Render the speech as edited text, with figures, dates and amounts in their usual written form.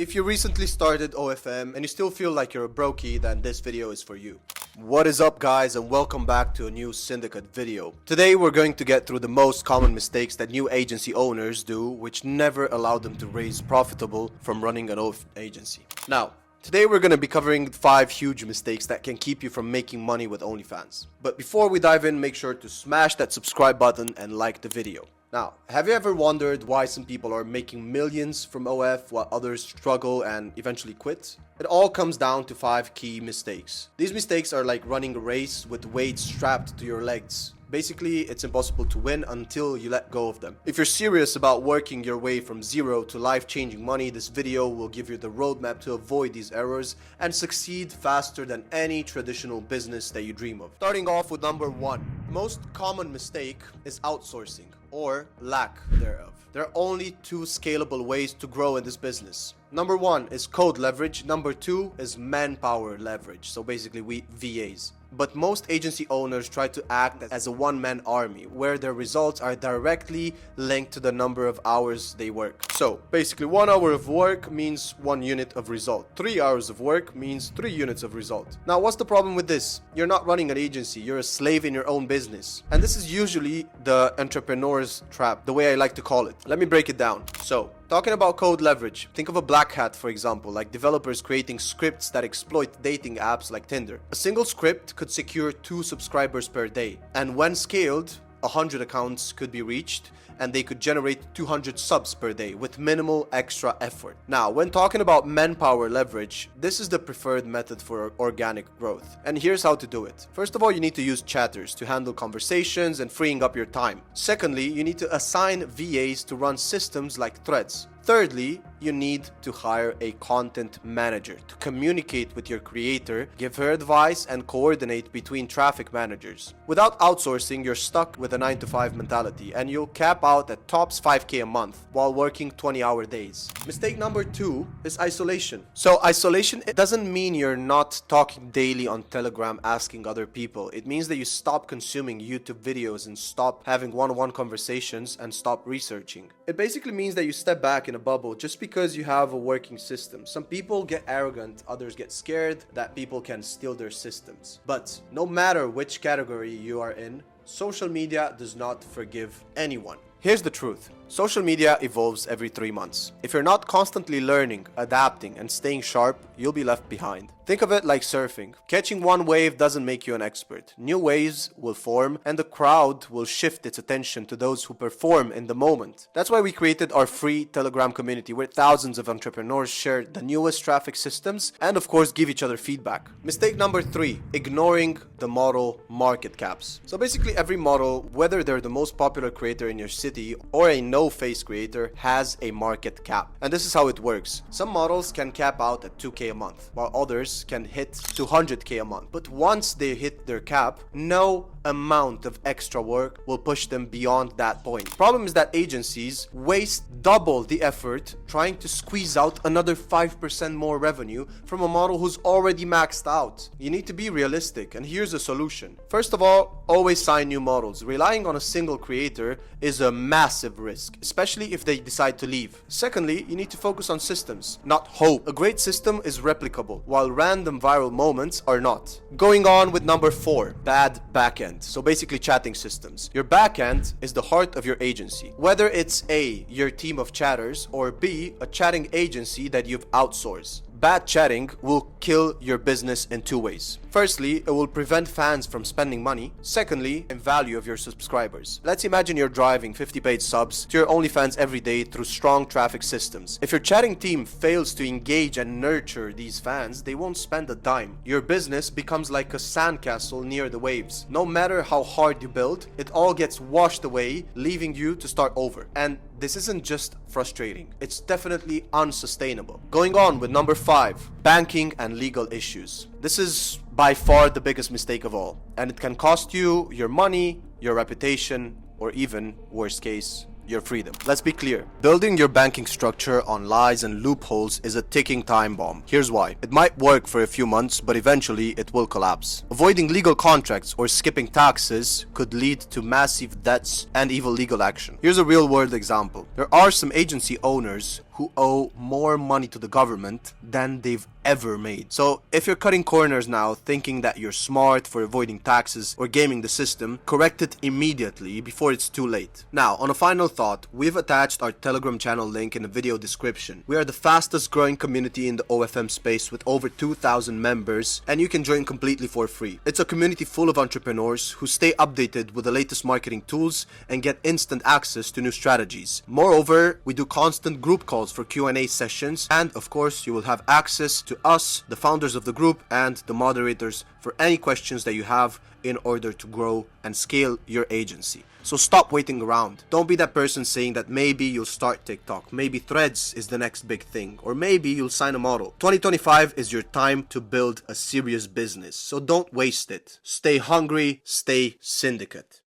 If you recently started OFM and you still feel like you're a brokey, then this video is for you. What is up, guys, and welcome back to a new Syndicate video. Today we're going to get through the most common mistakes that new agency owners do, which never allow them to raise profitable from running an OFM agency. Now, today we're going to be covering 5 huge mistakes that can keep you from making money with OnlyFans. But before we dive in, make sure to smash that subscribe button and like the video. Now, have you ever wondered why some people are making millions from OF while others struggle and eventually quit? It all comes down to 5 key mistakes. These mistakes are like running a race with weights strapped to your legs. Basically, it's impossible to win until you let go of them. If you're serious about working your way from zero to life-changing money, this video will give you the roadmap to avoid these errors and succeed faster than any traditional business that you dream of. Starting off with number 1. The most common mistake is outsourcing, or lack thereof. There are only 2 scalable ways to grow in this business. Number 1 is code leverage. Number 2 is manpower leverage. So basically we VAs. But most agency owners try to act as a one-man army where their results are directly linked to the number of hours they work. So basically 1 hour of work means 1 unit of result. 3 hours of work means 3 units of result. Now, what's the problem with this? You're not running an agency, you're a slave in your own business. And this is usually the entrepreneur's trap, the way I like to call it. Let me break it down. So, talking about code leverage, think of a black hat, for example, like developers creating scripts that exploit dating apps like Tinder. A single script could secure 2 subscribers per day, and when scaled, 100 accounts could be reached, and they could generate 200 subs per day with minimal extra effort. Now, when talking about manpower leverage, this is the preferred method for organic growth. And here's how to do it. First of all, you need to use chatters to handle conversations and freeing up your time. Secondly, you need to assign VAs to run systems like threads. Thirdly, you need to hire a content manager to communicate with your creator, give her advice, and coordinate between traffic managers. Without outsourcing, you're stuck with a 9-to-5 mentality, and you'll cap out at tops 5K a month while working 20-hour days. Mistake number 2 is isolation. So isolation, it doesn't mean you're not talking daily on Telegram asking other people. It means that you stop consuming YouTube videos and stop having one-on-one conversations and stop researching. It basically means that you step back in a bubble just because you have a working system. Some people get arrogant, others get scared that people can steal their systems. But no matter which category you are in, social media does not forgive anyone. Here's the truth. Social media evolves every 3 months. If you're not constantly learning, adapting, and staying sharp, you'll be left behind. Think of it like surfing. Catching one wave doesn't make you an expert. New waves will form, and the crowd will shift its attention to those who perform in the moment. That's why we created our free Telegram community where thousands of entrepreneurs share the newest traffic systems and, of course, give each other feedback. Mistake number 3, ignoring the model market caps. So basically every model, whether they're the most popular creator in your city or a no-face creator, has a market cap. And this is how it works. Some models can cap out at 2K a month, while others can hit 200K a month. But once they hit their cap, no amount of extra work will push them beyond that point. Problem is that agencies waste double the effort trying to squeeze out another 5% more revenue from a model who's already maxed out. You need to be realistic, and here's a solution. First of all, always sign new models. Relying on a single creator is a massive risk, especially if they decide to leave. Secondly, you need to focus on systems, not hope. A great system is replicable, while random viral moments are not. Going on with number 4, bad backend. So basically chatting systems. Your backend is the heart of your agency. Whether it's A, your team of chatters, or B, a chatting agency that you've outsourced. Bad chatting will kill your business in 2 ways. Firstly, it will prevent fans from spending money. Secondly, in value of your subscribers. Let's imagine you're driving 50 paid subs to your OnlyFans every day through strong traffic systems. If your chatting team fails to engage and nurture these fans, they won't spend a dime. Your business becomes like a sandcastle near the waves. No matter how hard you build, it all gets washed away, leaving you to start over. And this isn't just frustrating, it's definitely unsustainable. Going on with number 5, banking and legal issues. This is by far the biggest mistake of all, and it can cost you your money, your reputation, or even, worst case, your freedom. Let's be clear. Building your banking structure on lies and loopholes is a ticking time bomb. Here's why. It might work for a few months, but eventually it will collapse. Avoiding legal contracts or skipping taxes could lead to massive debts and even legal action. Here's a real-world example. There are some agency owners who owe more money to the government than they've ever made. So if you're cutting corners now thinking that you're smart for avoiding taxes or gaming the system, correct it immediately before it's too late. Now, on a final thought, we've attached our Telegram channel link in the video description. We are the fastest growing community in the OFM space with over 2,000 members, and you can join completely for free. It's a community full of entrepreneurs who stay updated with the latest marketing tools and get instant access to new strategies. Moreover, we do constant group calls for Q&A sessions, and of course you will have access to us, the founders of the group, and the moderators for any questions that you have in order to grow and scale your agency. So stop waiting around. Don't be that person saying that maybe you'll start TikTok, maybe Threads is the next big thing, or maybe you'll sign a model. 2025 is your time to build a serious business, so don't waste it. Stay hungry, stay Syndicate.